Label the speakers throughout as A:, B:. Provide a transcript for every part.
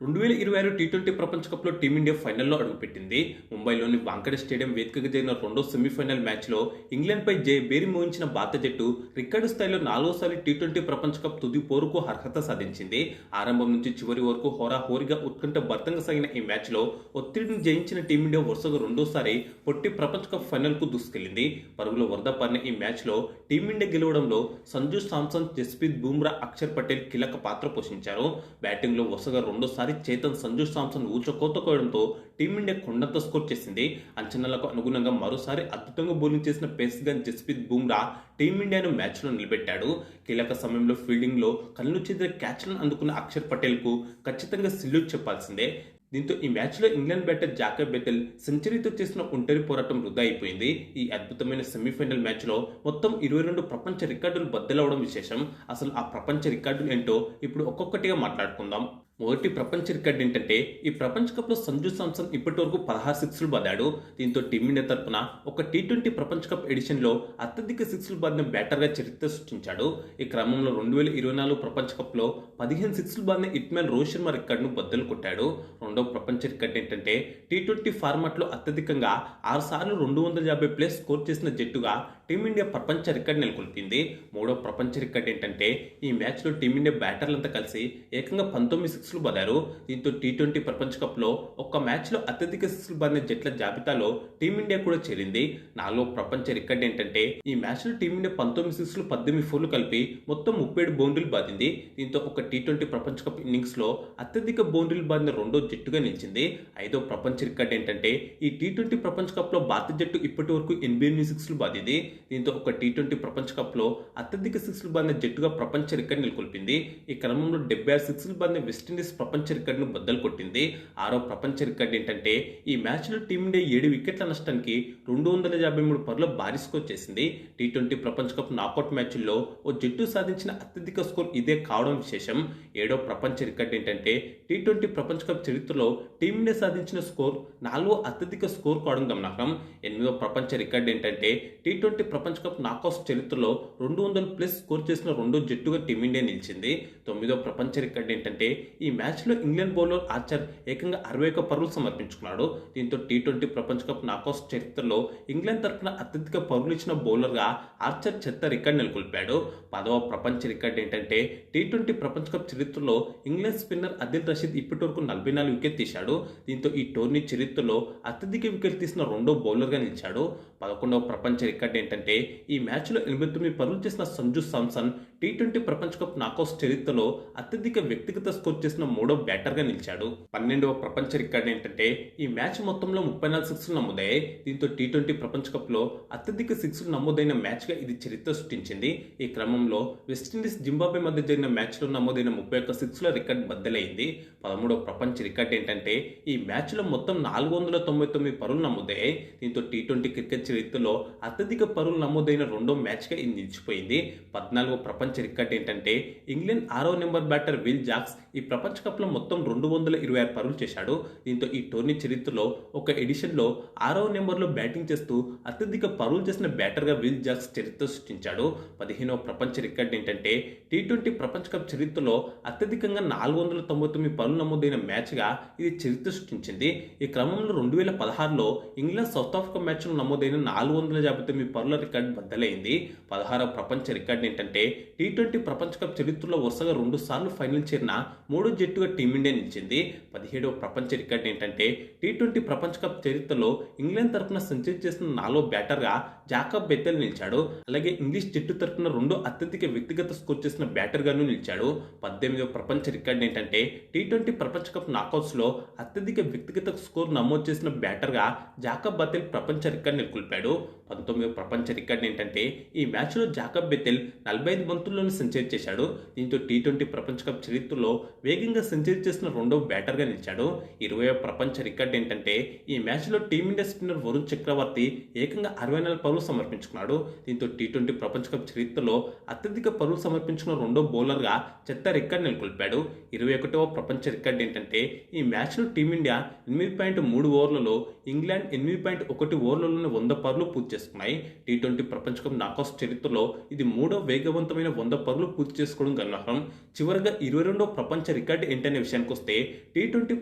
A: 2026 T20 ప్రపంచ కప్లో team India ఫైనల్లో అడుగుపెట్టింది. ముంబైలోని వాంఖడే స్టేడియం వేదికగా జరిగిన రెండో సెమీఫైనల్ మ్యాచ్లో ఇంగ్లాండ్పై బేరి మోగించిన భారత జట్టు రికార్డు స్థాయిలో నాలుగోసారి టీ20 ప్రపంచ కప్ తుది పోరుకు అర్హత సాధించింది. ఆరంభం నుంచి చివరి వరకు హోరాహోరీగా ఉత్కంఠ భర్తంగా సాగిన ఈ మ్యాచ్లో ఒత్తిడిని జయించిన టీమిండియా వరుసగా రెండోసారి పొట్టి ప్రపంచ కప్ ఫైనల్కు దూసుకెళ్లింది. పరుగుల వరద పారిన ఈ మ్యాచ్లో టీమిండియా గెలవడంలో సంజు సామ్సన్, జస్ప్రీత్ బుమ్రా, అక్షర్ పటేల్ కీలక పాత్ర పోషించారు. బ్యాటింగ్లో వరుసగా రెండోసారి చేతన్, సంజు సామ్సన్ ఊచకోత కోయడంతో టీమిండియా కొండంత స్కోర్ చేసింది. అంచనాలకు అనుగుణంగా మరోసారి అద్భుతంగా బౌలింగ్ చేసిన పేస్ గన్ జస్ప్రీత్ బుమ్రా టీమిండియాను మ్యాచ్లో నిలబెట్టాడు. కీలక సమయంలో ఫీల్డింగ్లో కళ్ళు చెదిరే క్యాచ్లను అందుకున్న అక్షర్ పటేల్కు ఖచ్చితంగా సెల్యూట్ చెప్పాల్సిందే. దీంతో ఈ మ్యాచ్లో ఇంగ్లాండ్ బ్యాటర్ జాకబ్ బెథెల్ సెంచరీతో చేసిన ఒంటరి పోరాటం వృధా అయిపోయింది. ఈ అద్భుతమైన సెమీఫైనల్ మ్యాచ్లో మొత్తం 22 ప్రపంచ రికార్డులు బద్దలవడం విశేషం. అసలు ఆ ప్రపంచ రికార్డులు ఏంటో ఇప్పుడు ఒక్కొక్కటిగా మాట్లాడుకుందాం. మొదటి ప్రపంచ రికార్డు ఏంటంటే, ఈ ప్రపంచ కప్లో సంజు సామ్సన్ ఇప్పటి వరకు 16 సిక్స్లు బాదాడు. దీంతో టీమిండియా తరపున ఒక టీ20 ప్రపంచ కప్ ఎడిషన్లో అత్యధిక సిక్స్లు బాదిన బ్యాటర్గా చరిత్ర సృష్టించాడు. ఈ క్రమంలో 2024 ప్రపంచ కప్లో 15 సిక్స్లు బాదిన హిట్మ్యాన్ రోహిత్ శర్మ రికార్డును బద్దలు కొట్టాడు. రెండో ప్రపంచ రికార్డు ఏంటంటే, టీ20 ఫార్మాట్లో అత్యధికంగా 6 సార్లు 250+ స్కోర్ చేసిన జట్టుగా టీమిండియా ప్రపంచ రికార్డు నెలకొల్పింది. మూడో ప్రపంచ రికార్డు ఏంటంటే, ఈ మ్యాచ్లో టీమిండియా బ్యాటర్లంతా కలిసి ఏకంగా 19 సిక్స్లు బాదారు. దీంతో టీ20 ప్రపంచ కప్లో ఒక్క మ్యాచ్లో అత్యధిక సిక్స్లు బాదిన జట్ల జాబితాలో టీమిండియా కూడా చేరింది. నాలుగో ప్రపంచ రికార్డు ఏంటంటే, ఈ మ్యాచ్లో టీమిండియా 19 సిక్స్లు 18 ఫోర్లు కలిపి మొత్తం 37 బౌండరీలు బాదింది. దీంతో ఒక టీ20 ప్రపంచ కప్ ఇన్నింగ్స్లో అత్యధిక బౌండరీలు బాదిన రెండో జట్టుగా నిలిచింది. ఐదో ప్రపంచ రికార్డు ఏంటంటే, ఈ టీ20 ప్రపంచ కప్లో భారత జట్టు ఇప్పటి వరకు 88 సిక్స్లు బాదింది. దీంతో ఒక టీ20 ప్రపంచ కప్లో అత్యధిక సిక్స్లు బాదిన జట్టుగా ప్రపంచ రికార్డు నెలకొల్పింది. ఈ క్రమంలో 76 సిక్స్లు బాదిన వెస్టిండీస్ ప్రపంచ రికార్డును బద్దలు కొట్టింది. ఆరో ప్రపంచ రికార్డు ఏంటంటే, ఈ మ్యాచ్లో టీమిండియా 7 వికెట్ల నష్టానికి 253 పరుగుల భారీ స్కోర్ చేసింది. టీ20 ప్రపంచ కప్ నాకౌట్ మ్యాచ్ల్లో ఓ జట్టు సాధించిన అత్యధిక స్కోర్ ఇదే కావడం విశేషం. ఏడో ప్రపంచ రికార్డు ఏంటంటే, టీ20 ప్రపంచ కప్ చరిత్రలో టీమిండియా సాధించిన స్కోర్ 4వ అత్యధిక స్కోర్ కావడం గమనార్హం. ఎనిమిదో ప్రపంచ రికార్డు ఏంటంటే, టీ20 ప్రపంచ కప్ నాకౌట్ చరిత్రలో 200+ స్కోర్ చేసిన రెండో జట్టుగా టీమిండియా నిలిచింది. తొమ్మిదో ప్రపంచ రికార్డు ఏంటంటే, ఈ మ్యాచ్లో ఇంగ్లాండ్ బౌలర్ ఆర్చర్ ఏకంగా 61 పరుగులు సమర్పించుకున్నాడు. దీంతో టీ20 ప్రపంచ కప్ నాకౌట్ చరిత్రలో ఇంగ్లాండ్ తరఫున అత్యధిక పరుగులు ఇచ్చిన బౌలర్గా ఆర్చర్ చెత్త రికార్డు నెలకొల్పాడు. 10వ ప్రపంచ రికార్డు ఏంటంటే, టీ20 ప్రపంచ కప్ చరిత్రలో ఇంగ్లాండ్ స్పిన్నర్ అదిల్ రషీద్ ఇప్పటి వరకు 44 వికెట్ తీశాడు. దీంతో ఈ టోర్నీ చరిత్రలో అత్యధిక వికెట్ తీసిన రెండో బౌలర్గా నిలిచాడు. 11వ ప్రపంచ రికార్డు ఏంటంటే, ఈ మ్యాచ్లో 89 పరుగులు చేసిన సంజు సామ్సన్ టీ20 ప్రపంచ కప్ నాకౌట్ చరిత్రలో అత్యధిక వ్యక్తిగత స్కోర్ చేసిన మూడో బ్యాటర్గా నిలిచాడు. 12వ ప్రపంచ రికార్డు ఏంటంటే, ఈ మ్యాచ్ మొత్తంలో 34 సిక్స్లు నమోదయ్యాయి. దీంతో టీ20 ప్రపంచ కప్లో అత్యధిక సిక్స్లు నమోదైన మ్యాచ్గా ఇది చరిత్ర సృష్టించింది. ఈ క్రమంలో వెస్టిండీస్, జింబాబ్వే మధ్య జరిగిన మ్యాచ్లో నమోదైన 31 సిక్స్ల రికార్డు బద్దలైంది. 13వ ప్రపంచ రికార్డు ఏంటంటే, ఈ మ్యాచ్లో మొత్తం 499 పరుగులు నమోదయ్యాయి. దీంతో టీ20 క్రికెట్ చరిత్రలో అత్యధిక పరుగులు నమోదైన రెండో మ్యాచ్గా ఇది నిలిచిపోయింది. 14వ ప్రపంచ రికార్డు ఏంటంటే, ఇంగ్లాండ్ 6వ నెంబర్ బ్యాటర్ విల్ జాక్స్ ఈ ప్రపంచ కప్లో మొత్తం 226 పరుగులు చేశాడు. దీంతో ఈ టోర్నీ చరిత్రలో ఒక ఎడిషన్లో 6వ నెంబర్లో బ్యాటింగ్ చేస్తూ అత్యధిక పరుగులు చేసిన బ్యాటర్గా విల్ జాక్స్ చరిత్ర సృష్టించాడు. 15వ ప్రపంచ రికార్డు ఏంటంటే, టీ20 ప్రపంచ కప్ చరిత్రలో అత్యధికంగా 499 పరుగులు నమోదైన మ్యాచ్గా ఇది చరిత్ర సృష్టించింది. ఈ క్రమంలో 2016లో ఇంగ్లాండ్ సౌత్ ఆఫ్రికా మ్యాచ్లో నమోదైన 459 పరుగుల రికార్డు బద్దలైంది. 16వ ప్రపంచ రికార్డు ఏంటంటే, టీ20 ప్రపంచ కప్ చరిత్రలో వరుసగా 2 సార్లు ఫైనల్ చేరిన మూడో జట్టుగా టీమిండియా నిలిచింది. 17వ ప్రపంచ రికార్డు ఏంటంటే, టీ20 ప్రపంచ కప్ చరిత్రలో ఇంగ్లాండ్ తరఫున సెంచరీ చేసిన 4వ బ్యాటర్గా జాకబ్ బెథెల్ నిలిచాడు. అలాగే ఇంగ్లీష్ జట్టు తరఫున రెండో అత్యధిక వ్యక్తిగత స్కోర్ చేసిన బ్యాటర్గాను నిలిచాడు. 18వ ప్రపంచ రికార్డు ఏంటంటే, టీ20 ప్రపంచ కప్ నాకౌట్స్లో అత్యధిక వ్యక్తిగత స్కోర్ నమోదు చేసిన బ్యాటర్గా జాకబ్ బెథెల్ ప్రపంచ రికార్డు నెలకొల్పాడు. 19వ ప్రపంచ రికార్డు ఏంటంటే, ఈ మ్యాచ్లో జాకబ్ బెథెల్ 45 బంతుల్లోనే సెంచరీ చేశాడు. దీంతో టీ20 ప్రపంచ కప్ చరిత్రలో వేగంగా సెంచరీ చేసిన రెండవ బ్యాటర్గా నిలిచాడు. 20వ ప్రపంచ రికార్డు ఏంటంటే, ఈ మ్యాచ్లో టీమిండియా స్పిన్నర్ వరుణ్ చక్రవర్తి ఏకంగా 64 పరుగులు సమర్పించుకున్నాడు. దీంతో టీ20 ప్రపంచ కప్ చరిత్రలో అత్యధిక పరుగులు సమర్పించుకున్న రెండో బౌలర్గా చెత్త రికార్డు నెలకొల్పాడు. 21వ ప్రపంచ రికార్డు ఏంటంటే, ఈ మ్యాచ్లో టీమిండియా 8.3 ఓవర్లలో ఇంగ్లాండ్ 8.1 ఓవర్లలోనే 100 పరుగులు పూర్తి చేసుకున్నాయి. టీ20 ప్రపంచ కప్ నాకౌట్ చరిత్రలో ఇది మూడో వేగవంతమైన 100 పరుగులు పూర్తి చేసుకోవడం గమనార్హం. చివరగా 22వ ప్రపంచ రికార్డు ఏంటనే విషయానికి వస్తే టీ20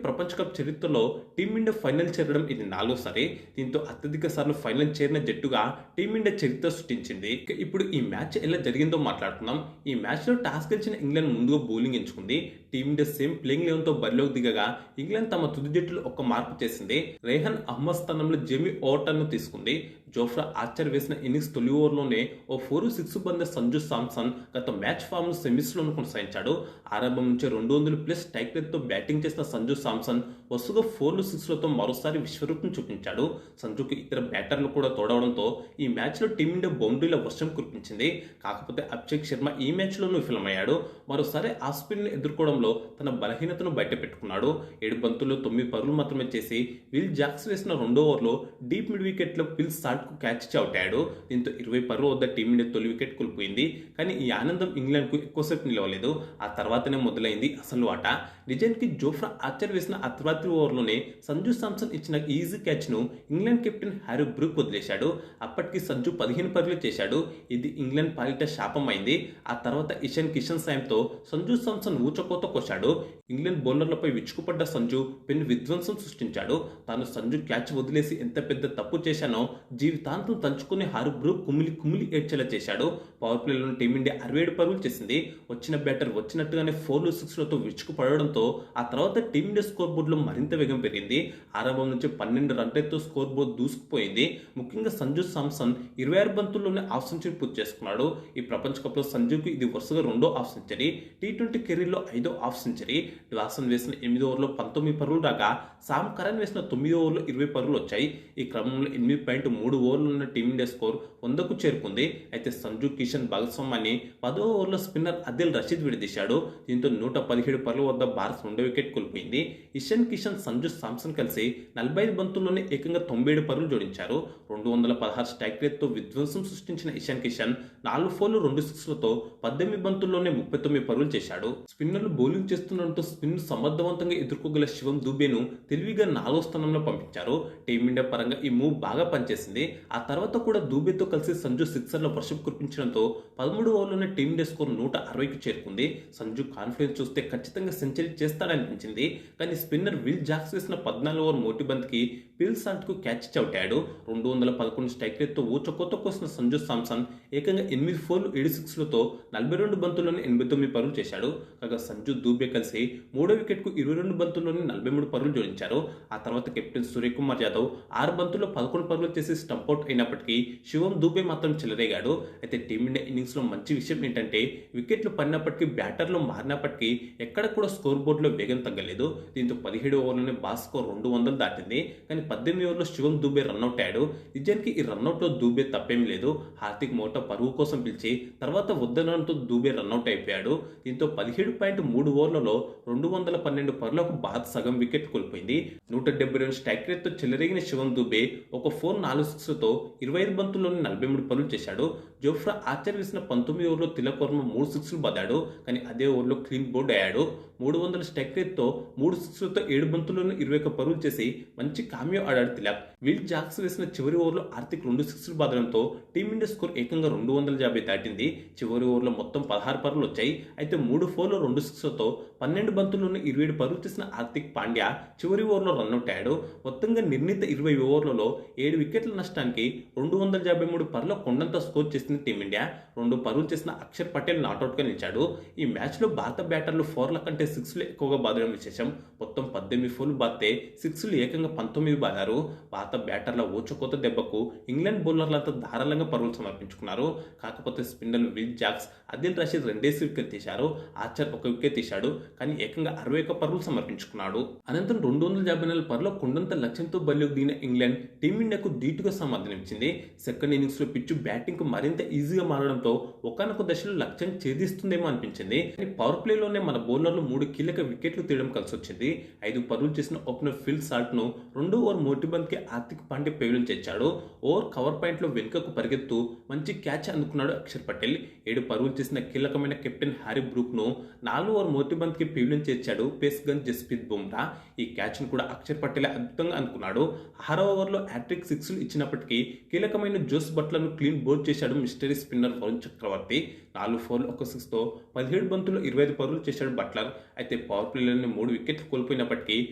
A: ప్రపంచ కప్ చరిత్రలో టీమిండియా ఫైనల్ చేరడం ఇది 4వసారి. దీంతో అత్యధిక సార్లు ఫైనల్ చేరిన జట్టుగా టీమిండియా చరిత్ర సృష్టించింది. ఇప్పుడు ఈ మ్యాచ్ ఎలా జరిగిందో మాట్లాడుకుందాం. ఈ మ్యాచ్లో టాస్ గెలిచిన ఇంగ్లాండ్ ముందుగా బౌలింగ్ ఎంచుకుంది. టీమిండియా సేమ్ ప్లేయింగ్ లెవెన్తో బరిలోకి దిగగా ఇంగ్లాండ్ తమ తుది జట్టులో ఒక్క మార్పు చేసింది. రేహాన్ అహ్మద్ స్థానంలో జేమీ ఓవర్టన్ను తీసుకుంది. జోఫ్రా ఆర్చర్ వేసిన ఇన్నింగ్స్ తొలి ఓవర్లోనే ఓ 4-6 బంద సంజు సామ్సన్ గత మ్యాచ్ ఫామ్ను సెమీస్లోనూ కొనసాగించాడు. ఆరంభం నుంచి 200+ స్ట్రైక్ రేట్తో బ్యాటింగ్ చేసిన సంజు సామ్సన్ వరుసగా 4-6లతో మరోసారి విశ్వరూపం చూపించాడు. సంజుకు ఇతర బ్యాటర్లు కూడా తోడవడంతో ఈ మ్యాచ్లో టీమిండియా బౌండరీల వర్షం కురిపించింది. కాకపోతే అభిషేక్ శర్మ ఈ మ్యాచ్లోనూ విఫలమయ్యాడు. మరోసారి ఆ స్పిన్ను ఎదుర్కోవడంలో తన బలహీనతను బయటపెట్టుకున్నాడు. 7 బంతుల్లో 9 పరుగులు మాత్రమే చేసి విల్ జాక్స్ వేసిన రెండో ఓవర్లో డీప్ మిడ్ వికెట్లో పిల్ సాల్ట్కు క్యాచ్ ఇచ్చి అవుట్ అయ్యాడు. దీంతో 20 పరుగుల వద్ద టీమిండియా తొలి వికెట్ కోల్పోయింది. కానీ ఈ ఆనందం ఇంగ్లాండ్కు ఎక్కువసేపు నిలవలేదు. ఆ తర్వాతనే మొదలైంది అసలు ఆట. నిజానికి జోఫ్రా ఆర్చర్ వేసిన ఆ తర్వాతి ఓవర్లోనే సంజు సామ్సన్ ఇచ్చిన ఈజీ క్యాచ్ను ఇంగ్లాండ్ కెప్టెన్ హ్యారీ బ్రూక్ వదిలేశాడు. అప్పటికి సంజు 15 పరుగులు చేశాడు. ఇది ఇంగ్లాండ్ పాలిట శాపం అయింది. ఆ తర్వాత ఇషాన్ కిషన్ సాయంతో సంజు సామ్సన్ ఊచకోత కోశాడు. ఇంగ్లాండ్ బౌలర్లపై విచ్చుకుపడ్డ సంజు పెను విధ్వంసం సృష్టించాడు. తాను సంజు క్యాచ్ వదిలేసి ఎంత పెద్ద తప్పు చేశానో జీవితాంతం తంచుకుని హ్యారీ బ్రూక్ కుమిలి ఏడ్చేలా చేశాడు. పవర్ ప్లేలోని టీమిండియా 67 పరుగులు చేసింది. వచ్చిన బ్యాటర్ వచ్చినట్టుగానే 4-6లతో విచ్చుకుపడడంతో ఆ తర్వాత టీమిండియా స్కోర్ బోర్డులో మరింత వేగం పెరిగింది. ఆరంభం నుంచి 12 రన్ రేట్తో స్కోర్ బోర్డు దూసుకుపోయింది. ముఖ్యంగా సంజు సామ్సన్ 26 బంతుల్లోనే హాఫ్ సెంచరీ పూర్తి చేసుకున్నాడు. ఈ ప్రపంచ కప్లో సంజుకు ఇది వరుసగా రెండో హాఫ్ సెంచరీ. టీ20 కెరీర్లో 5వ హాఫ్ సెంచరీ. డ్వాసన్ వేసిన 8 ఓవర్లో 19 పరుగులు రాగా సామ్ కరన్ వేసిన 9 ఓవర్లో 20 పరుగులు వచ్చాయి. ఈ క్రమంలో 8.3 ఓవర్లు ఉన్న టీమిండియా స్కోర్ 100కు చేరుకుంది. అయితే సంజు కిషన్ భాగస్వామ్యాన్ని 10వ ఓవర్లో స్పిన్నర్ అదిల్ రషీద్ విడదీశాడు. దీంతో 117 పరుగుల వద్ద భారత్ రెండో వికెట్ కోల్పోయింది. ఇషాన్ కిషన్ సంజు సామ్సన్ కలిసి 45 బంతుల్లోనే ఏకంగా 97 పరుగులు జోడించారు. 216 స్ట్రైక్ రేట్తో విధ్వంసం సృష్టించిన ఇషాన్ కిషన్ 4 4లు 2 6లతో 18 బంతుల్లోనే 39 పరుగులు చేశాడు. స్పిన్నర్లు బౌలింగ్ చేస్తుండటంతో స్పిన్ సమర్థవంతంగా ఎదుర్కోగల శివం దూబేను తెలివిగా 4వ స్థానంలో పంపించారు. టీమిండియా పరంగా ఈ మూవ్ బాగా పనిచేసింది. ఆ తర్వాత కూడా దూబేతో కలిసి సంజు సిక్సర్ల వర్షం కురిపించడంతో 13 ఓవర్లోనే టీమిండియా స్కోర్ 160కి చేరుకుంది. సంజు కాన్ఫిడెన్స్ చూస్తే ఖచ్చితంగా సెంచరీ చేస్తాడనిపించింది. కానీ స్పిన్నర్ విల్ జాక్స్ వేసిన 14 ఓవర్ మోటి బంతికి పిల్ సాల్ట్కు క్యాచ్ ఇచ్చి అవుట్ అయ్యాడు. 211 స్ట్రైక్ రేట్తో ఊచకోత కోసిన సంజు సామ్సన్ ఏకంగా 8 4లు 7 6లతో 42 బంతుల్లోనే 89 పరుగులు చేశాడు. కాగా సంజు దూబే కలిసి మూడో వికెట్కు 22 బంతుల్లోనే 43 పరుగులు జోడించారు. ఆ తర్వాత కెప్టెన్ సూర్యకుమార్ యాదవ్ 6 బంతుల్లో 11 పరుగులు చేసి స్టంపౌట్ అయినప్పటికీ శివం దూబే మాత్రం చెలరేగాడు. అయితే టీమిండియా ఇన్నింగ్స్లో మంచి విషయం ఏంటంటే వికెట్లు పడినప్పటికీ బ్యాటర్లు మారినప్పటికీ ఎక్కడ కూడా స్కోర్ బోర్డులో వేగం తగ్గలేదు. దీంతో 17 ఓవర్లోనే బాస్ స్కోర్ 200 దాటింది. కానీ 18 ఓవర్లో శివం దూబే రన్అట్ అయ్యాడు. నిజానికి ఈ రన్అట్లో దూబే తప్పేం లేదు. హార్దిక్ మోటా పరుగు కోసం పిలిచి తర్వాత వద్దనడంతో దూబే రన్అట్ అయిపోయాడు. దీంతో 17.3 ఓవర్లలో 212 పరుగులకు భారత్ సగం వికెట్ కోల్పోయింది. 172 స్ట్రైక్ రేట్తో చెలరేగిన శివం దూబే ఒక 4 4 6లతో 25 బంతుల్లోనే 43 పరుగులు చేశాడు. జోఫ్రా ఆర్చర్ వేసిన 19 ఓవర్లో తిలక్ వర్మ 3 6లు బాదాడు. కానీ అదే ఓవర్లో క్లీన్ బౌల్డ్ అయ్యాడు. 300 స్ట్రైక్ రేట్తో 3 6లతో 7 బంతుల్లోనే 21 పరుగులు చేసి మంచి కామ్యో ఆడాడు తిలక్. విల్ జాక్స్ వేసిన చివరి ఓవర్లో ఆర్థిక్ 2 6లు బాదడంతో టీమిండియా స్కోర్ ఏకంగా 250 దాటింది. చివరి ఓవర్లో మొత్తం 16 పరుగులు వచ్చాయి. అయితే 3 4లు 2 6లతో 12 బంతుల్లోనే 27 పరుగులు చేసిన హార్దిక్ పాండ్యా చివరి ఓవర్లో రన్అట్ అయ్యాడు. మొత్తంగా నిర్ణీత 20 ఓవర్లలో 7 వికెట్ల నష్టానికి 253 పరుగుల కొండంత స్కోర్ చేసింది టీమిండియా. 2 పరుగులు చేసిన అక్షర్ పటేల్ నాట్అవుట్గా నిలిచాడు. ఈ మ్యాచ్లో భారత బ్యాటర్లు 4ల కంటే 6లు ఎక్కువగా బాదడం విశేషం. మొత్తం 18 4లు బాదితే 6లు ఏకంగా 19 బాదారు. భారత బ్యాటర్ల ఊచకోత దెబ్బకు ఇంగ్లాండ్ బౌలర్లంతా ధారాళంగా పరుగులు సమర్పించుకున్నారు. కాకపోతే స్పిన్నర్లు Will Jacks, Adil Rashid 2 wicket తీశారు. ఆర్చర్ 1 వికెట్ తీశాడు. కానీ ఏకంగా 61 పరుగులు సమర్పించుకున్నాడు. అనంతరం 254 పరుగుల కొండంత లక్ష్యంతో బరిలోకి దిగిన ఇంగ్లాండ్ టీమిండియాకు ధీటుగా సమాధానమిచ్చింది. సెకండ్ ఇన్నింగ్స్లో పిచ్చు బ్యాటింగ్కు మరింత ఈజీగా మారడంతో ఒకానొక దశలో లక్ష్యం ఛేదిస్తుందేమో అనిపించింది. కానీ పవర్ ప్లేలోనే మన బౌలర్లు 3 కీలక వికెట్లు తీయడం కలిసి వచ్చింది. 5 పరుగులు చేసిన ఓపెనర్ ఫిల్ సాల్ట్ను 2 ఓవర్ మోటి బంతికి హార్దిక్ పాండ్యా పెవిలియన్ చేర్చాడు. ఓవర్ కవర్ పాయింట్లో వెనుకకు పరిగెత్తు మంచి క్యాచ్ అందుకున్నాడు అక్షర్ పటేల్. 7 పరుగులు చేసిన కీలకమైన కెప్టెన్ హ్యారీ బ్రూక్ను 4 ఓవర్ మోటి బంతికి పెవిలియన్ చేర్చాడు పేస్ గన్ జస్ప్రీత్ బుమ్రా. ఈ క్యాచ్ను కూడా అక్షర్ పటేల్ అద్భుతంగా అనుకున్నాడు. 6వ ఓవర్లో హ్యాట్రిక్ 6లు ఇచ్చినప్పటికీ కీలకమైన జోస్ బట్లర్ను క్లీన్ బౌల్డ్ చేశాడు మిస్టరీ స్పిన్నర్ వరుణ్ చక్రవర్తి. 4 ఫోర్లు 1 సిక్స్తో 17 బంతుల్లో 25 పరుగులు చేశాడు బట్లర్. అయితే పవర్ ప్లేలోని 3 వికెట్లు కోల్పోయినప్పటికీ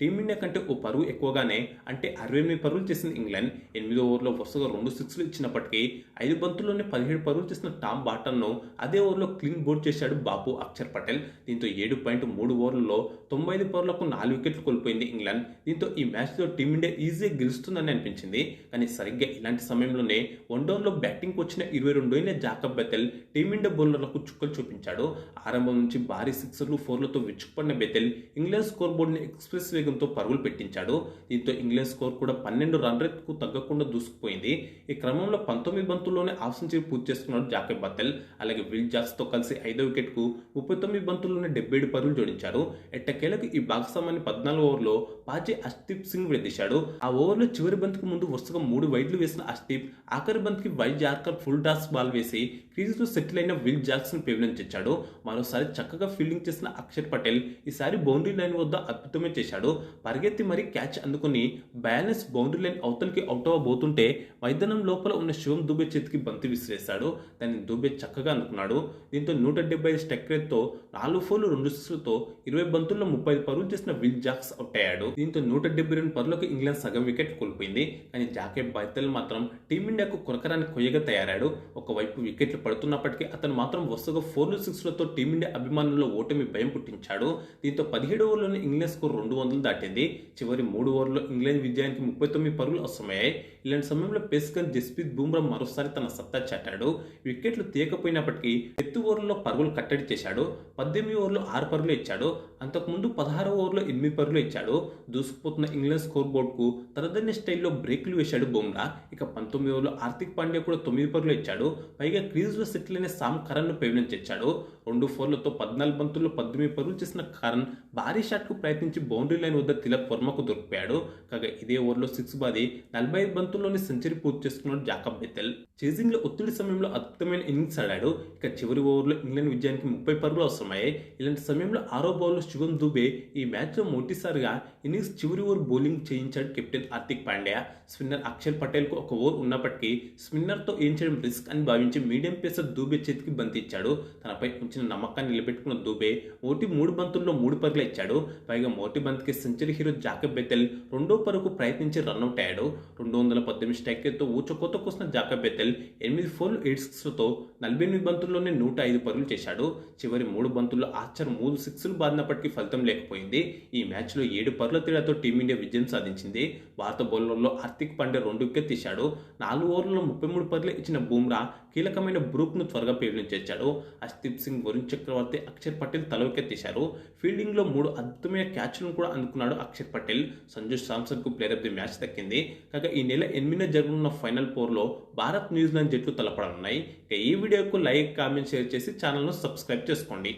A: టీమిండియా కంటే ఓ పరుగు ఎక్కువగానే అంటే 68 పరుగులు చేసింది ఇంగ్లాండ్. 8వ ఓవర్లో వరుసగా 2 సిక్స్లు ఇచ్చినప్పటికీ 5 బంతుల్లోనే 17 పరుగులు చేసిన టామ్ బాటన్ను అదే ఓవర్లో క్లీన్ బౌల్డ్ చేశాడు బాపు అక్షర్ పటేల్. దీంతో 7.3 ఓవర్లలో 95 పరుగులకు 4 వికెట్లు కోల్పోయింది ఇంగ్లాండ్. దీంతో ఈ మ్యాచ్లో టీమిండియా ఈజీగా గెలుస్తుందని అనిపించింది. కానీ సరిగ్గా ఇలాంటి సమయంలోనే వన్డౌన్లో బ్యాటింగ్కి వచ్చిన 22 ఏళ్ల జాకబ్ బెతెల్ టీమిండియా బౌలర్లకు చుక్కలు చూపించాడు. ఆరంభం నుంచి భారీ సిక్సర్లు 4లతో విచ్చుకుపడిన బెతెల్ ఇంగ్లాండ్ స్కోర్ బోర్డుని ఎక్స్ప్రెస్ వేగంతో పరుగులు పెట్టించాడు. దీంతో ఇంగ్లాండ్ స్కోర్ కూడా 12 రన్ రేట్కు తగ్గకుండా దూసుకుపోయింది. ఈ క్రమంలో 19 బంతుల్లోనే హాఫ్ సెంచరీ పూర్తి చేసుకున్నాడు జాకబ్ బెతెల్. అలాగే విల్ జాక్స్తో కలిసి 5వ వికెట్కు 39 బంతుల్లోనే 77 పరుగులు జోడించారు. ఎట్టకేలకు ఈ భాగస్వామ్యాన్ని 14వ ఓవర్లో పాజే అర్ష్దీప్ సింగ్ విడదీశాడు. ఆ ఓవర్లో చివరి బంతికి ముందు వరుసగా 3 వైడ్లు వేసిన అర్ష్దీప్ ఆఖరి బంతికి wide yorker full toss ball వేసి క్రీజ్లో సెటిల్ అయిన విల్ జాక్సన్ పెవిలియన్‌కిచ్చాడు. మరోసారి చక్కగా ఫీల్డింగ్ చేసిన అక్షర్ పటేల్ ఈసారి బౌండరీ లైన్ వద్ద అద్భుతమే చేశాడు. పరిగెత్తి మరీ క్యాచ్ అందుకుని బ్యాలెన్స్ బౌండరీ లైన్ అవతలికి అవుట్ అవ్వబోతుంటే మైదానం లోపల ఉన్న శివం దుబే చేతికి బంతి విసిరేశాడు. దాన్ని దుబే చక్కగా అందుకున్నాడు. దీంతో 175 స్ట్రైక్ రేట్తో 4 ఫోర్లు 2 సిక్స్లతో 20 బంతుల్లో 35 పరుగులు చేసిన విల్ జాక్స్ అవుట్ అయ్యాడు. దీంతో 172 పరుగులకు ఇంగ్లాండ్ సగం వికెట్ కోల్పోయింది. కానీ జాకబ్ బెతెల్ మాత్రం టీమిండియాకు కొరకరాని కొయ్యగా తయారాడు. ఒకవైపు వికెట్లు పడుతున్నప్పటికీ అతను మాత్రం వరుసగా 4లు 6లతో టీమిండియా అభిమానుల్లో ఓటమి భయం పుట్టించాడు. దీంతో 17 ఓవర్లోనే ఇంగ్లాండ్ స్కోర్ 200 దాటింది. చివరి 3 ఓవర్లలో ఇంగ్లాండ్ విజయానికి 39 పరుగులు అవసరమయ్యాయి. ఇలాంటి సమయంలో పేసర్ జస్ప్రీత్ బుమ్రా మరోసారి తన సత్తా చాటాడు. వికెట్లు తీయకపోయినప్పటికీ ఎత్తు ఓవర్లలో పరుగులు కట్టడి చేశాడు. 18 ఓవర్లో 6 పరుగులు ఇచ్చాడు. అంతకుముందు 16వ ఓవర్లో 8 పరుగులు ఇచ్చాడు. దూసుకుపోతున్న ఇంగ్లాండ్ స్కోర్ బోర్డుకు తనదైన స్టైల్లో బ్రేకులు వేశాడు బుమ్రా. ఇక 19 ఓవర్లో హార్దిక్ పాండ్యా కూడా 9 పరుగులు ఇచ్చాడు. పైగా క్రీజ్లో సెటిల్ అయిన సామ్ కరణ్ను పెవిలియన్‌కిచ్చాడు. 2 ఫోర్లతో 14 బంతుల్లో 18 పరుగులు చేసిన కరణ్ భారీ షాట్కు ప్రయత్నించి బౌండరీ లైన్ వద్ద తిలక్ వర్మకు దొరికిపోయాడు. కాగా ఇదే ఓవర్లో 6 బాది 45 బంతుల్లోనే సెంచరీ పూర్తి చేసుకున్నాడు జాకబ్ బెతెల్. చేజింగ్లో ఒత్తిడి సమయంలో అద్భుతమైన ఇన్నింగ్స్ ఆడాడు. ఇక చివరి ఓవర్లో ఇంగ్లాండ్ విజయానికి 30 పరుగులు అవసరమయ్యాయి. ఇలాంటి సమయంలో 6వ బౌల్లో శివం దుబే ఈ మ్యాచ్లో మొదటిసారిగా ఇన్నింగ్స్ చివరి ఓవర్ బౌలింగ్ చేయించాడు కెప్టెన్ హార్దిక్ పాండ్యా. స్పిన్నర్ అక్షర్ పటేల్కు ఒక ఓవర్ ఉన్నప్పటికీ స్పిన్నర్తో ఏం చేయడం రిస్క్ అని భావించి మీడియం పేసర్ దూబే చేతికి బంతి ఇచ్చాడు. తనపై ఉంచిన నమ్మకాన్ని నిలబెట్టుకున్న దూబే 3 బంతుల్లో 3 పరుగులు ఇచ్చాడు. పైగా మొదటి బంతికి సెంచరీ హీరో జాకబ్ బెతెల్ 2వ పరుగుకు ప్రయత్నించి రన్అట్ అయ్యాడు. 218 స్ట్రైక్ రేట్తో ఊచకోత కూసిన జాకబ్ బెతెల్ 8 ఫోర్లు 8 సిక్స్లతో 48 బంతుల్లోనే 105 పరుగులు చేశాడు. చివరి 3 బంతుల్లో ఆర్చర్ 3 సిక్స్లు బాదినప్పటికీ ఫలితం లేకపోయింది. ఈ మ్యాచ్లో 7 పరుగుల తేడాతో టీమిండియా విజయం సాధించింది. భారత బౌలర్లో హార్దిక్ పాండ్యా 2 వికెట్ తీశాడు. 4 ఓవర్లలో 33 పరుగులు ఇచ్చిన బుమ్రా కీలకమైన బ్రూక్ను త్వరగా పెవిలియన్‌కిచ్చాడు. అర్ష్దీప్ సింగ్, వరుణ్ చక్రవర్తి, అక్షర్ పటేల్ తల వికెట్ తీశారు. ఫీల్డింగ్లో 3 అద్భుతమైన క్యాచ్లను కూడా అందుకున్నాడు అక్షర్ పటేల్. సంజు శాంసన్కు ప్లేయర్ ఆఫ్ ది మ్యాచ్ దక్కింది. కాగా ఈ నెల 8న జరగనున్న ఫైనల్ 4లో భారత్ న్యూజిలాండ్ జట్లు తలపడనున్నాయి. ఇక ఈ వీడియోకు లైక్, కామెంట్, షేర్ చేసి ఛానల్ను సబ్స్క్రైబ్ చేసుకోండి.